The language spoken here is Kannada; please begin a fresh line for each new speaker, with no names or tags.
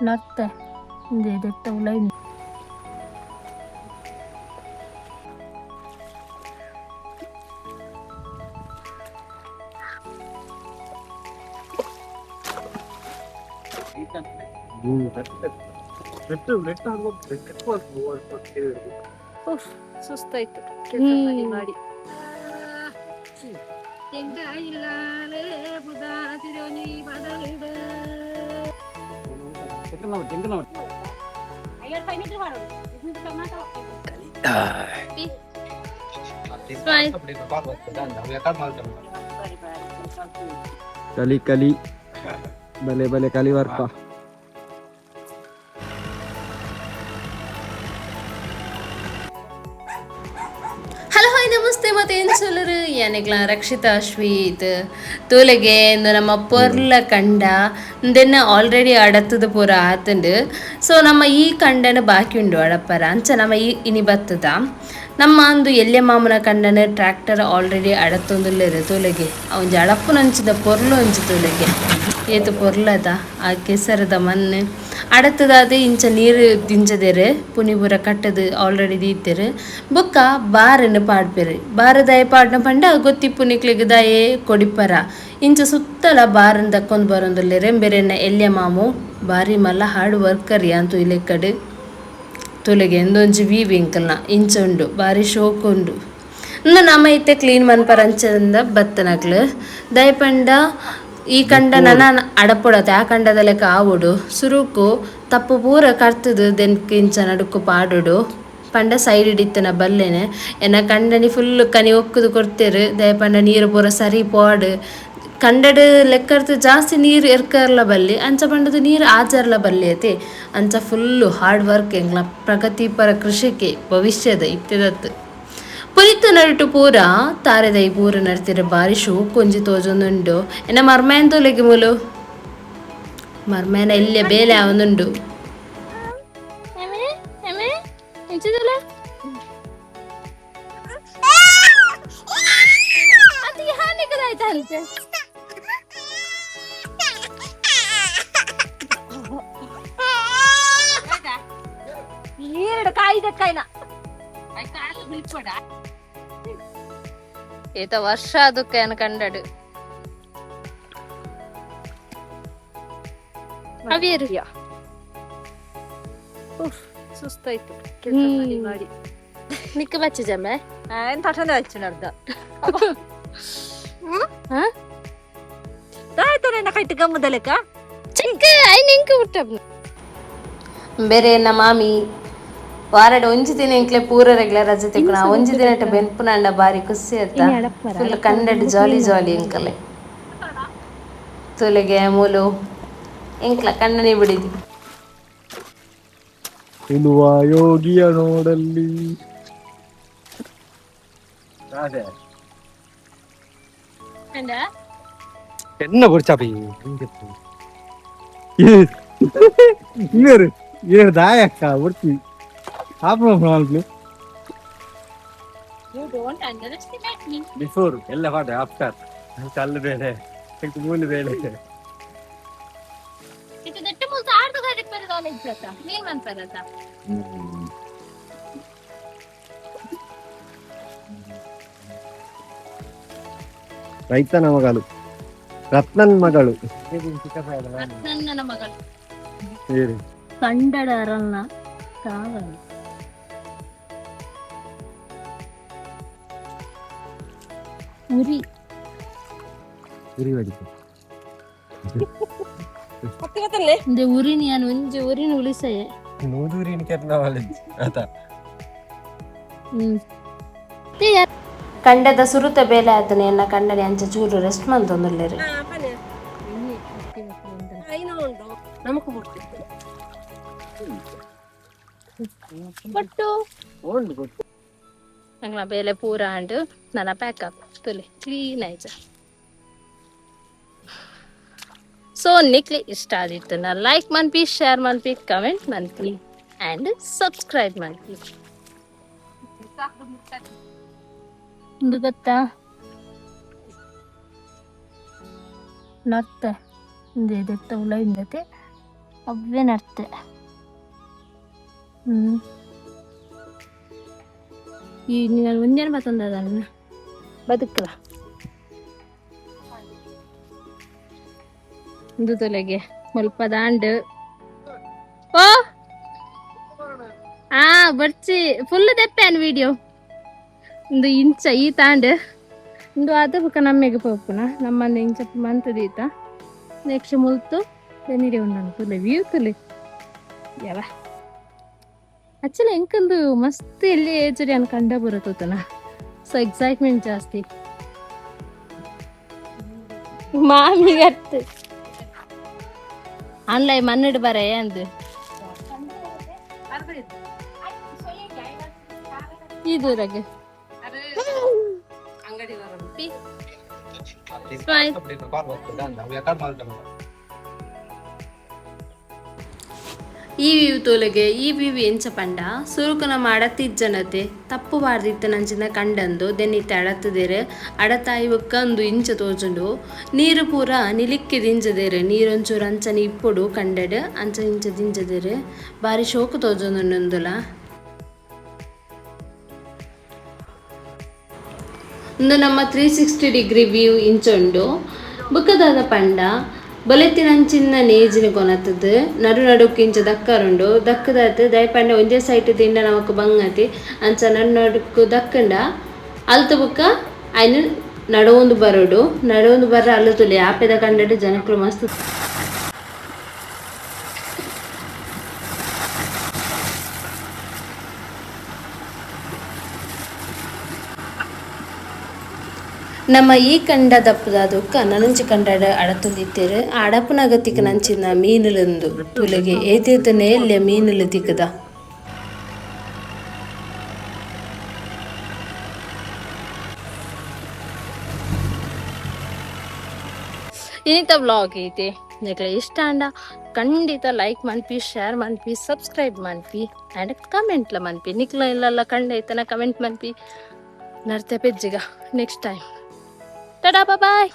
Norte, de Taulay.
ಸುಸ್ತಾಯ್ತು ಕೆಲಸ ಮಾಡಿ ಮಾಡಿ.
ಕಲಿ ಕಲಿ ಬಲೆ ಬಲೆ ಕಲಿ ವರ್ಪ.
ಹಲೋ ಹಾಯ್ ನಮಸ್ತೆ ಮತ್ತೇನು ಸೊಲ್ಲರು ಯಾನೆಗ್ಲ ರಕ್ಷಿತಾ ಅಶ್ವೀತ್ ತೋಲೆಗೆ ನಮ್ಮ ಪೊರ್ಲ ಕಂಡ ಇಂದೆನ್ನ ಆಲ್ರೆಡಿ ಅಡತ್ತದ ಪೂರ ಆತಂಡು. ಸೊ ನಮ್ಮ ಈ ಕಂಡನ ಬಾಕಿ ಉಂಡು ಅಡಪ್ಪರ ಅಂಚ ನಮ್ಮ ಈ ಇನಿ ಬತ್ತದ ನಮ್ಮ ಅಂದು ಎಲ್ಲೆ ಮಾಮನ ಕಂಡನ ಟ್ರ್ಯಾಕ್ಟರ್ ಆಲ್ರೆಡಿ ಅಡತ್ತೊಂದುಲ್ಲೇರು ತೋಲೆಗೆ ಅವನ್ ಅಡಪ್ಪು ನಂಚಿದ ಪೊರ್ಲು ಅಂಚು ತೋಲೆಗೆ ಏತು ಪೊರ್ಲದ ಆ ಕೆಸರದ ಮಣ್ಣು ಅಡತ್ತದಾದ ಇಂಚ ನೀರು ದಿಂಜದೇರು ಪುನಿಪುರ ಕಟ್ಟದು ಆಲ್ರೆಡಿ ದೀತೆರು ಬೊಕ್ಕ ಬಾರನ್ನು ಪಾಡ್ಪೆರು ಬಾರದಾಯ ಪಾಡ್ನ ಪಂಡ ಗೊತ್ತಿಪ್ಪು ನಿಕ್ಲಿಗೆ ದಾಯೆ ಕೊಡಿಪರ ಇಂಚ ಸುತ್ತಲ ಬಾರನ್ನು ದಕ್ಕೊಂದು ಬರೋಂದುಲ್ಲೇರು ಬೇರೆನ್ನ ಎಲ್ಯ ಮಾಮು ಬಾರಿ ಮಲ್ಲ ಹಾರ್ಡ್ ವರ್ಕರ್ ಅಂತೂ ಇಲೆಕ್ಕಡು ತುಲೆಗೆ ಎಂದೊಂಜಿ ವಿಂಕಲ್ನ ಇಂಚ ಉಂಡು ಬಾರಿ ಶೋಕು ಉಂಡು. ಇನ್ನು ನಮ್ಮ ಇತ್ತೆ ಕ್ಲೀನ್ ಮನ್ಪರ ಅಂಚದಿಂದ ಬತ್ತನಕ್ಲು ದಯಪಂಡ ಈ ಕಂಡ ನನ್ನ ಅಡಪೊಡತೆ ಆ ಕಂಡದ ಲೆಕ್ಕ ಆವುಡು ಸುರುಕು ತಪ್ಪು ಪೂರ ಕರ್ತದು ದೆನ್ಕ್ ಇಂಚ ನಡುಕು ಪಾಡುಡು ಪಂಡ ಸೈಡ್ ಹಿಡಿತನ ಬಲ್ಲೆನೆ ಎನ್ನ ಕಂಡನಿ ಫುಲ್ ಕನಿ ಒಕ್ಕುದು ಕೊಡ್ತೇರು ದಯಪಂಡ ನೀರು ಪೂರ ಸರಿ ಪೋಡು ಕಂಡಡ್ ಲೆಕ್ಕರ್ತು ಜಾಸ್ತಿ ನೀರು ಎರ್ಕರ್ಲ ಬಲ್ಲಿ ಅಂಚ ಪಂಡದು ನೀರು ಆಜರ್ಲ ಬಲ್ಲಿ ಐತಿ ಅಂಚ ಫುಲ್ಲು ಹಾರ್ಡ್ ವರ್ಕ್ ಎಂಗ್ಲ ಪ್ರಗತಿಪರ ಕೃಷಿಗೆ ಭವಿಷ್ಯದ ಇತ್ತಿದತ್ತು ಪುರಿತು ನಡುಟು ಪೂರ ತಾರೆದ ಈ ಪೂರ ನಡ್ತಿರ ಬಾರಿ ಶೂ ಕೊಂಜಿ ತೋಜೊಂದುಂಡು ಎನ್ನ ಮರ್ಮ್ಯಾನ್ ತೋಲೆಗೆ ಮೂಲು ಮರ್ಮ್ಯಾನ ಇಲ್ಲೇ ಬೇಲೆ ಅವನುಂಡು
ಏತ ವರ್ಷ ಅದಕ್ಕೆ ಕಂಡಡು ಅವೇರು ಸುಸ್ತಾಯ್ತು ಕೆಲಸ ಮಾಡಿ ಮಾಡಿ.
ನಿಕ್ಕ ಬಚ್ಚ ಜಮ್ಮೆ
ಎಂತ ಹಠನೆ ಹಚ್ಚು ನಡ್ದ ಆಯ್ತು ನನ್ನ ಕೈಟ್ ಗಮ್ಮದ ಲೆಕ್ಕ
ಚಿಕ್ಕ ಐ ನಿಂಕ ಬಿಟ್ಟ ಬೇರೆ ನಮ್ಮ ಮಾಮಿ ವಾರಡ್ ಒಂಜಿ ದಿನ ಇಂಕ್ಲೆ ಪೂರ ರೆಗ್ಯುಲರ್ ರಜೆ ತಿಕ್ಕುನ ಒಂಜಿ ದಿನಟ ಬೆನ್ಪುನಂಡ ಬಾರಿ ಖುಷಿ ಆಯ್ತಾ ಫುಲ್ ಕಂಡಡ್ ಜಾಲಿ ಜಾಲಿ ಇಂಕಲೆ ತುಲೆಗೆ ಮೂಲು ಇಂಕ್ಲ ಕಣ್ಣನಿ ಬಿಡಿದಿ
ಇಳುವ ಯೋಗಿಯ ನೋಡಲ್ಲಿ என்ன பொறிச்சாப்பி இவர் தாயக்கா ஒருத்தி சாப்பிடுவோம் ಬಿಫೋರ್ ಎಲ್ಲ ಪಾಠ ಆಫ್ಟರ್ ಕಲ್ಲು ಬೇಳೆ ಮೂಲು ಬೇಳೆ ರೈತನ ಮಗಳು ರತ್ನನ್ ಮಗಳು
ರತ್ನಣ್ಣನ ಮಗಳು ಕಂಡಡ ಅರಣ್ಣ ಕಾವಲು ಉರಿ
ಉರಿ ಹೊಡಿತು
ಉರಿನಿ ನಾನು ಒಂಜಿ ಉರಿನ ಉಳಿಸೆ
ನೂದೂರಿನ ಕೆರ್ನವಲ್ಲ ಆತ
ಕಂಡದ ಸುರುತ ಬೇಲೆ ಆತನೆ ಎನ್ನ ಕಂಡನೆ ಅಂಚ ಚೂರು ರೆಸ್ಟ್ ಮಂತೊಂದುಲ್ಲೆರು ನಂಗ್ಲ ಬೇಲೆ ಪೂರ ಅಂಡು ನನ್ನ ಪ್ಯಾಕ್ ಆಪ್ ತುಲೆ ಕ್ಲೀನ್ ಆಯ್ತು. ಸೊ ನಿಕ್ಲಿ ಇಷ್ಟ ಆದಿತ್ತು ನಾ ಲೈಕ್ ಮನ್ಪಿ ಶೇರ್ ಮನ್ಪಿ ಕಮೆಂಟ್ ಮನ್ಪಿ ಆ್ಯಂಡ್ ಸಬ್ಸ್ಕ್ರೈಬ್ ಮನ್ಪಿ. ಒಂದು ಗೊತ್ತಾ ನರ್ತೆ ಇಂದೆ ದೆತ್ತ ಉಲ ಇಂದತೆ ಅವೇ ನಡ್ತೆ ಈ ನೀವು ಮುಂಜಾನೆ ಬತ್ತಂದದನ್ನ ಬದುಕಲ್ಲ ಇದು ತೊಲೆಗೆ ಸ್ವಲ್ಪ ದಾಂಡು ಓ ಬರ್ಚಿ ಫುಲ್ ತೆಪ್ಪೇನು ವಿಡಿಯೋ ಒಂದು ಇಂಚ ಈ ತಾಂಡು ಒಂದು ಅದು ಬುಕ್ಕ ನಮ್ಮೆಗೆ ಪೋಪುನ ನಮ್ಮಂದು ಇಂಚ ಮಂತದೀತ ನೆಕ್ಸ್ಟ್ ಮುಲ್ತು ಬೆನ್ನಿಡೆ ಉಂಡು ತುಲೆ ವ್ಯೂ ತುಲೆ ಯಾವ ಆಕ್ಚುಲಿ ಎಂಕಂದು ಮಸ್ತ್ ಎಲ್ಲಿ ಏಜರಿ ಅನ್ ಕಂಡ ಬರುತ್ತನ ಸೊ ಎಕ್ಸೈಟ್ಮೆಂಟ್ ಜಾಸ್ತಿ ಮಾಮಿಗೆ ಅರ್ಥ ಆನ್ಲೈನ್ ಮನ್ನಿಡು ಬರ ಅಂದು ಇದೂರಾಗೆ ಈ ವ್ಯೂ ತೋಲೆಗೆ ಈ ವ್ಯೂ ಎಂಚ ಪಂಡ ಸುರುಕುನ ಮಾಡತ್ತಿಜ್ಜನತೆ ತಪ್ಪು ಬಾರ್ದಿತ್ತ ನಂಚಿನ ಕಂಡಂದು ದೆನ್ನಿತ್ತೆ ಅಡತ್ತದೇರು ಅಡತಾಯಿ ಒಕ್ಕ ಒಂದು ಇಂಚ ತೋಜುಂಡು ನೀರು ಪೂರ ನಿಲಿಕ್ಕೆ ದಿಂಜದೇರು ನೀರೊಂಚೂರು ಅಂಚನೆ ಇಪ್ಪುಡು ಕಂಡಡು ಅಂಚ ಇಂಚ ದಿಂಜದೇರು ಬಾರಿ ಶೋಕು ತೋಜೊಂದುಂಡುಲ ಒಂದು ನಮ್ಮ 360 ಡಿಗ್ರಿ ವ್ಯೂ ಇಂಚುಂಡು ಬುಕ್ಕದಾದ ಪಂಡ ಬೊಲೆತ್ತಿನಂಚಿನ ನೇಜಿನ ಕೊನತ್ತದು ನಡು ನಡುಕ್ ಇಂಚ ದಕ್ಕರುಂಡು ದಕ್ಕದಾತು ದಯಪಂಡ ಒಂದೇ ಸೈಟ್ ದಿಂಡ ನಮಕ್ ಬಂಗತಿ ಅಂಚ ನಡು ನಡುಕ್ ದಕ್ಕಂಡ ಅಲ್ತ ಬುಕ್ಕ ಅಯ್ನ ನಡವೊಂದು ಬರ್ರ ಅಲ್ಲತುಲೆ ಆಪೆದ ಕಂಡಡು ಜನಕ್ಕಳು ಮಸ್ತ್ ನಮ್ಮ ಈ ಕಂಡ ದಪ್ಪದಾದುಕ್ಕ ನನಂಚಿ ಕಂಡಡ ಅಡತುಲಿತ್ತೇರು ಆ ಅಡಪನ ಗತಿಕ ನಂಚಿನ ಮೀನುಲಂದು ತುಲೆಗೆ ಏತೇತನೇ ಎಲ್ಲಿಯ ಮೀನುಲು ತಿಕ್ಕದ ಇನ್ನಿತ ವ್ಲಾಗ್ ಐತಿ ನಿಮಗೆ ಇಷ್ಟ ಅಂಡ ಖಂಡಿತ ಲೈಕ್ ಮನ್ಪಿ ಶೇರ್ ಮನ್ಪಿ ಸಬ್ಸ್ಕ್ರೈಬ್ ಮನ್ಪಿ ಆ್ಯಂಡ್ ಕಮೆಂಟ್ಲ ಮನ್ಪಿ ನಿಕ್ಲ ಇಲ್ಲಲ್ಲ ಕಂಡ ಐತನ ಕಮೆಂಟ್ ಮನ್ಪಿ ನರ್ತೆ ಪೆಜ್ಜಿಗ ನೆಕ್ಸ್ಟ್ ಟೈಮ್ ಟಾಟಾ ಬಾಯ್